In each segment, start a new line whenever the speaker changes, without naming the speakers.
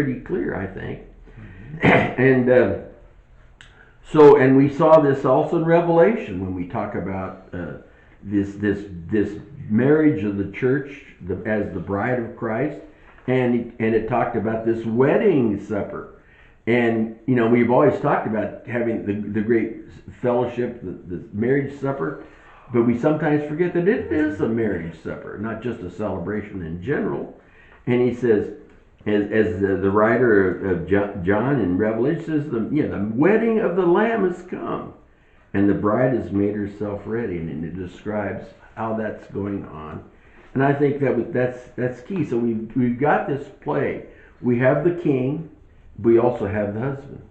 pretty clear, I think. And and we saw this also in Revelation when we talk about this marriage of the church as the bride of Christ, and it talked about this wedding supper. And we've always talked about having the great fellowship, the marriage supper, but we sometimes forget that it is a marriage supper, not just a celebration in general. And he says, as the writer of John in Revelation says, the wedding of the Lamb has come, and the bride has made herself ready, and it describes how that's going on. And I think that's key. So we've got this play. We have the king, we also have the husband.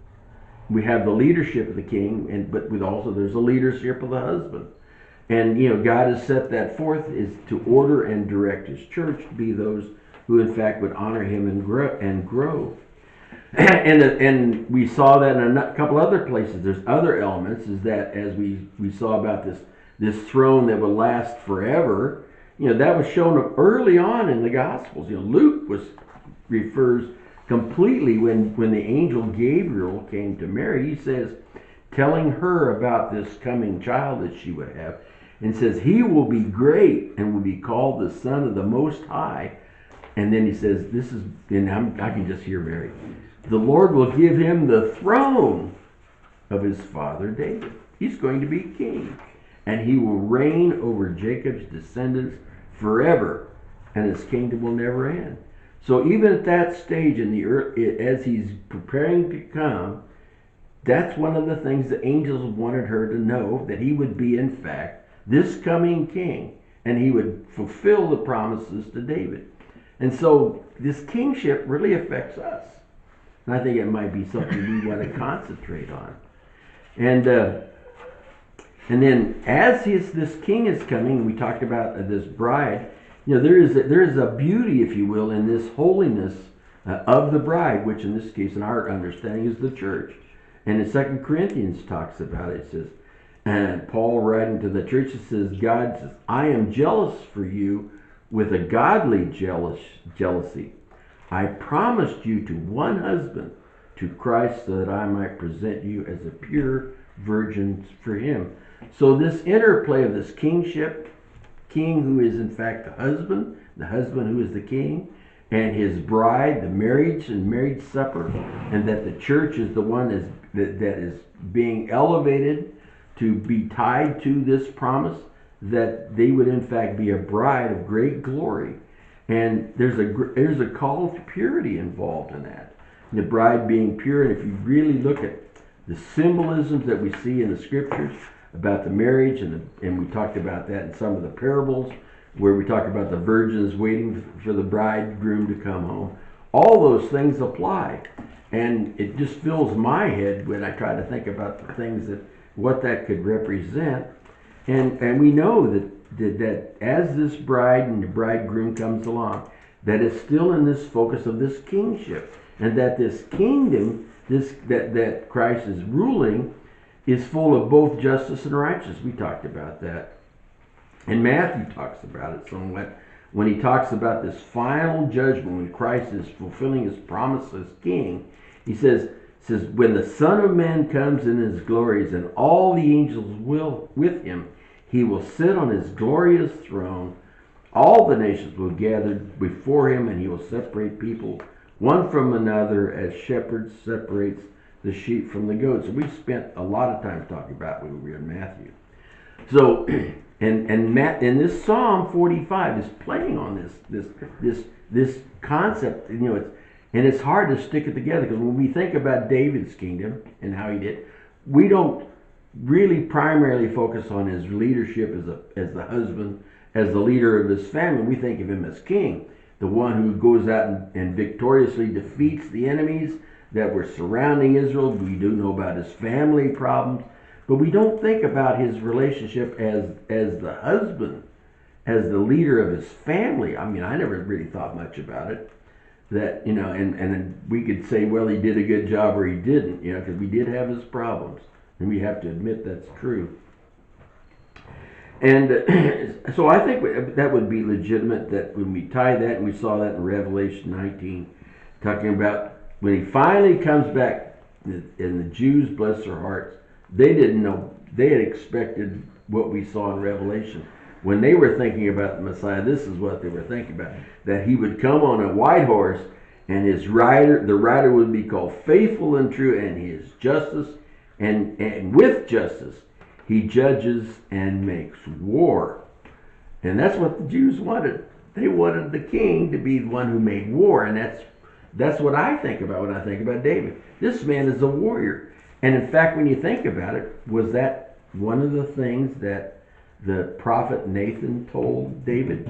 We have the leadership of the king, but there's a leadership of the husband. And God has set that forth is to order and direct His church to be those who in fact would honor Him and grow. And we saw that in a couple other places. There's other elements, is that as we saw about this throne that will last forever. That was shown early on in the Gospels. Luke refers completely when the angel Gabriel came to Mary. He says, telling her about this coming child that she would have, and says, he will be great and will be called the Son of the Most High. And then he says, I can just hear Mary, the Lord will give him the throne of his father David. He's going to be king, and he will reign over Jacob's descendants forever, and his kingdom will never end. So even at that stage in the earth, as he's preparing to come, that's one of the things the angels wanted her to know, that he would be in fact this coming king, and he would fulfill the promises to David. And so this kingship really affects us. And I think it might be something we want to concentrate on. And then as this king is coming, we talked about this bride, there is a beauty, if you will, in this holiness of the bride, which in this case, in our understanding, is the church. And in 2 Corinthians talks about it. It says, and Paul writing to the church, it says, God says, I am jealous for you with a godly jealousy. I promised you to one husband, to Christ, so that I might present you as a pure virgin for him. So this interplay of this kingship, king who is in fact the husband who is the king, and his bride, the marriage and marriage supper, and that the church is the one that is being elevated to be tied to this promise, that they would in fact be a bride of great glory. And there's a call to purity involved in that. The bride being pure, and if you really look at the symbolisms that we see in the scriptures about the marriage, and we talked about that in some of the parables, where we talk about the virgins waiting for the bridegroom to come home. All those things apply. And it just fills my head when I try to think about the things what that could represent. And we know that as this bride and the bridegroom comes along, that it's still in this focus of this kingship, and that this kingdom, that Christ is ruling, is full of both justice and righteousness. We talked about that. And Matthew talks about it somewhat when he talks about this final judgment, when Christ is fulfilling his promise as king. He says, when the Son of Man comes in his glories and all the angels will with him, he will sit on his glorious throne. All the nations will gather before him, and he will separate people one from another as shepherds separates the sheep from the goats. So we spent a lot of time talking about when we were in Matthew. So, and this Psalm 45 is playing on this concept. It's hard to stick it together, because when we think about David's kingdom and how he did, we don't really primarily focus on his leadership as the husband, as the leader of his family. We think of him as king, the one who goes out and victoriously defeats the enemies that were surrounding Israel. We do know about his family problems, but we don't think about his relationship as the husband, as the leader of his family. I mean, I never really thought much about it. That, and we could say, well, he did a good job or he didn't, because we did have his problems, and we have to admit that's true. And so I think that would be legitimate, that when we tie that, and we saw that in Revelation 19, talking about when he finally comes back, and the Jews, bless their hearts, they didn't know. They had expected what we saw in Revelation. When they were thinking about the Messiah, this is what they were thinking about: that he would come on a white horse, and the rider would be called faithful and true, and his justice, and with justice, he judges and makes war. And that's what the Jews wanted. They wanted the king to be the one who made war, and that's what I think about when I think about David. This man is a warrior. And in fact, when you think about it, was that one of the things that the prophet Nathan told David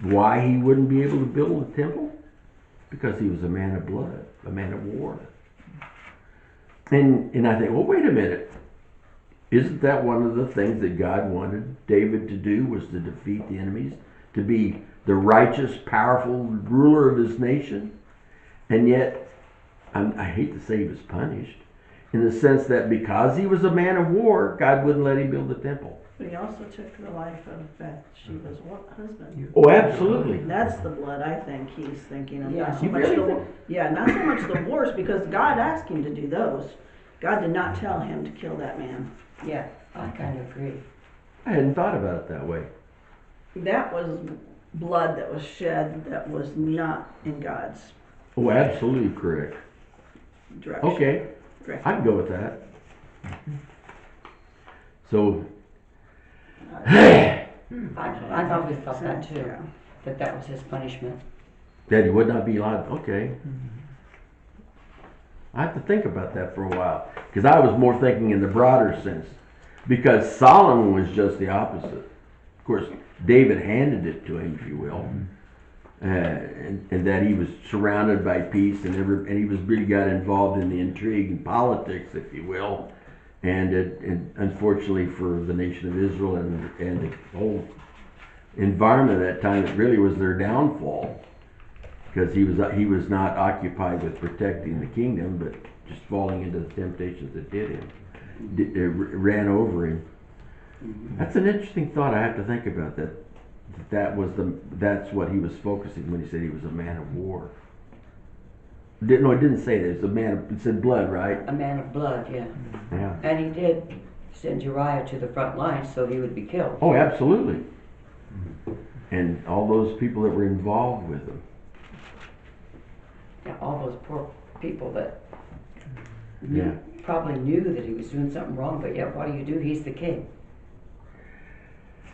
why he wouldn't be able to build a temple? Because he was a man of blood, a man of war. And I think, well, wait a minute. Isn't that one of the things that God wanted David to do, was to defeat the enemies, to be the righteous, powerful ruler of his nation? And yet, I hate to say he was punished, in the sense that because he was a man of war, God wouldn't let him build a temple.
But he also took the life of Bathsheba's husband.
Oh, absolutely.
That's the blood I think he's thinking of.
Yeah.
Not so
You
much
really
not so much the wars, because God asked him to do those. God did not tell him to kill that man.
Yeah, I kind of agree.
I hadn't thought about it that way.
That was blood that was shed that was not in God's
Oh, absolutely correct.
direction.
Okay, I can go with that. So,
I've always thought that too,
Yeah.
that was his punishment.
that he would not be allowed, okay. I have to think about that for a while, because I was more thinking in the broader sense, because Solomon was just the opposite. Of course, David handed it to him, if you will, and that he was surrounded by peace, and he was really got involved in the intrigue and politics, if you will, and unfortunately for the nation of Israel and the whole environment at that time, it really was their downfall. Because he was not occupied with protecting the kingdom, but just falling into the temptations that ran over him. That's an interesting thought. I have to think about that. That's what he was focusing when he said he was a man of war. No, it didn't say that. It's a man. It said blood, right?
A man of blood, yeah.
Yeah.
And he did send Uriah to the front lines so he would be killed.
Oh, absolutely. And all those people that were involved with him.
Yeah, all those poor people that
Yeah.
probably knew that he was doing something wrong, but yet what do? He's the king.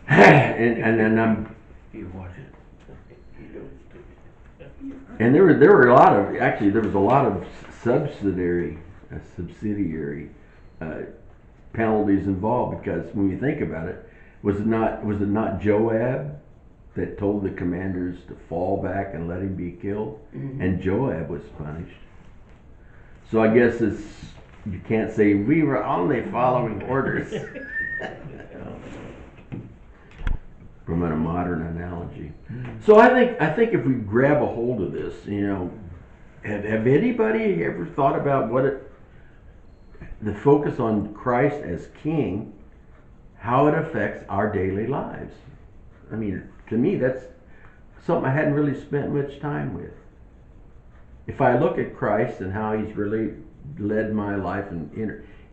and then
You watch it.
and there were a lot of, actually there was a lot of subsidiary penalties involved, because when you think about it, was it not Joab that told the commanders to fall back and let him be killed?
Mm-hmm.
And Joab was punished. So I guess you can't say we were only following orders. From a modern analogy. So I think if we grab a hold of this, have anybody ever thought about the focus on Christ as King, how it affects our daily lives? I mean, to me, that's something I hadn't really spent much time with. If I look at Christ and how he's really led my life and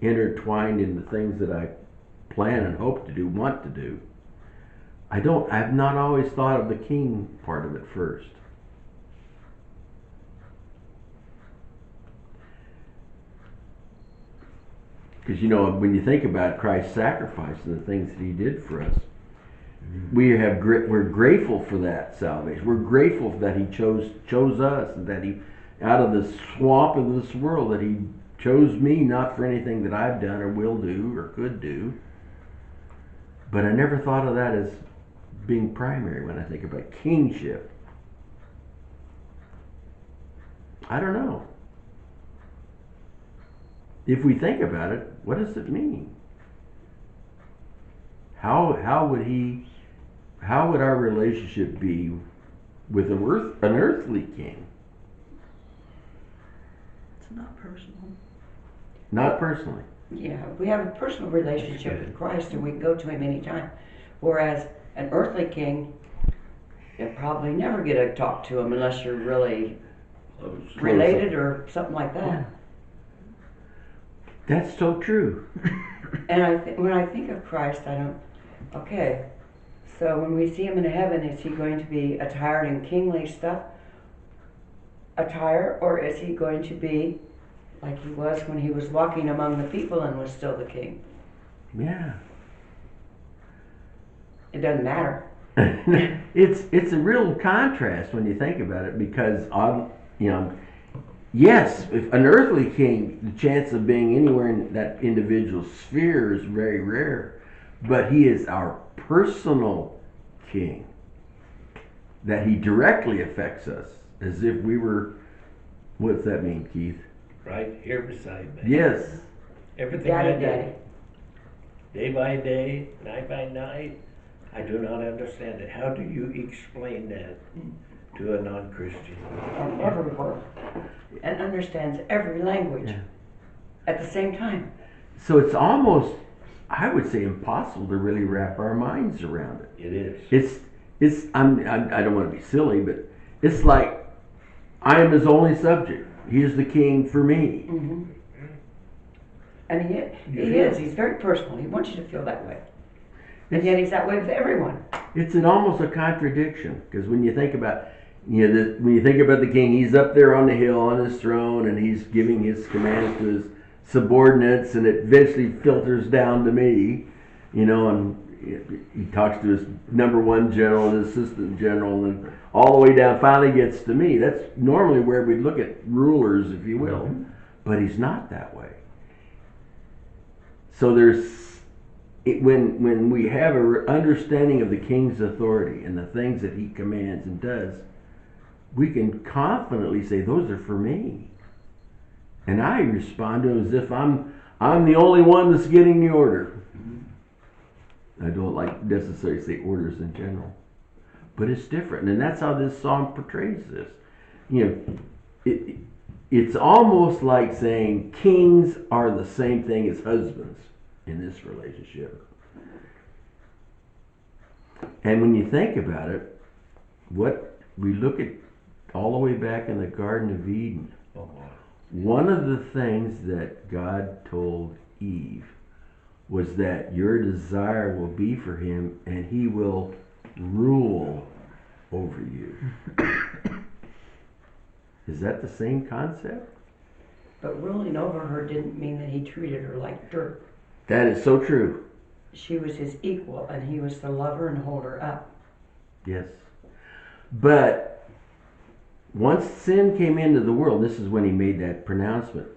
intertwined in the things that I plan and hope to do, want to do, I've not always thought of the king part of it first. Because when you think about Christ's sacrifice and the things that he did for us, we're grateful for that salvation. We're grateful that he chose us, and that he, out of the swamp of this world, that he chose me, not for anything that I've done or will do or could do. But I never thought of that as being primary when I think about kingship. I don't know. If we think about it, what does it mean? How would our relationship be with an earthly king?
It's not personal.
Not personally.
Yeah, we have a personal relationship with Christ and we can go to him anytime. Whereas an earthly king, you'll probably never get to talk to him unless you're really related or something like that.
That's so true.
And when I think of Christ, I don't, okay, so when we see him in heaven, is he going to be attired in kingly stuff, attire, or is he going to be like he was when he was walking among the people and was still the king?
Yeah.
It doesn't matter.
It's a real contrast when you think about it, because yes, if an earthly king, the chance of being anywhere in that individual sphere is very rare, but he is our personal king, that he directly affects us as if we were, what's that mean, Keith?
Right here beside me.
Yes.
Everything I
Daddy,
do,
daddy.
day by day, night by night, I do not understand it. How do you explain that to a non-Christian?
From everywhere. And understands every language
Yeah.
at the same time.
So it's almost, I would say, impossible to really wrap our minds around it.
It is.
I don't want to be silly, but it's like I am his only subject. He is the king for me.
Mm-hmm. And he
You
is.
feel-
He's very personal. He wants you to feel that way. And yet he's that way with everyone.
It's almost a contradiction, because when you think about, when you think about the king, he's up there on the hill on his throne, and he's giving his commands to his subordinates, and it eventually filters down to me, and he talks to his number one general, his assistant general, and all the way down, finally gets to me. That's normally where we look at rulers, if you will, but he's not that way. So when we have an understanding of the king's authority and the things that he commands and does, we can confidently say, those are for me. And I respond to it as if I'm the only one that's getting the order. I don't like necessarily say orders in general, but it's different, and that's how this song portrays this. It's almost like saying kings are the same thing as husbands in this relationship. And when you think about it, what we look at all the way back in the Garden of Eden,
Oh boy.
one of the things that God told Eve was that your desire will be for him and he will rule over you. Is that the same concept?
But ruling over her didn't mean that he treated her like dirt.
That is so true.
She was his equal, and he was to love her and hold her up.
Yes. But once sin came into the world, this is when he made that pronouncement.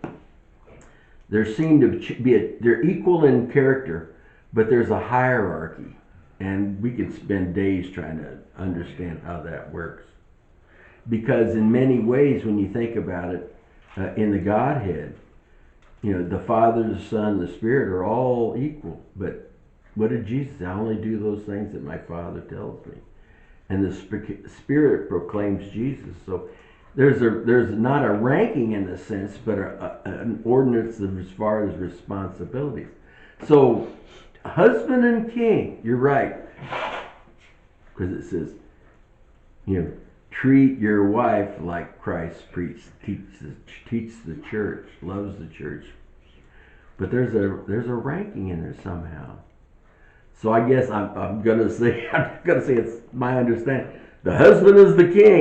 There seemed to be they're equal in character, but there's a hierarchy. And we could spend days trying to understand how that works. Because in many ways, when you think about it, in the Godhead, the Father, the Son, the Spirit are all equal. But what did Jesus say? I only do those things that my Father tells me. And the Spirit proclaims Jesus. So there's not a ranking in the sense, but an ordinance as far as responsibilities. So husband and king, you're right. Because it says, treat your wife like Christ teaches the church, loves the church. But there's a ranking in there somehow. So I guess I'm gonna say it's my understanding. The husband is the king.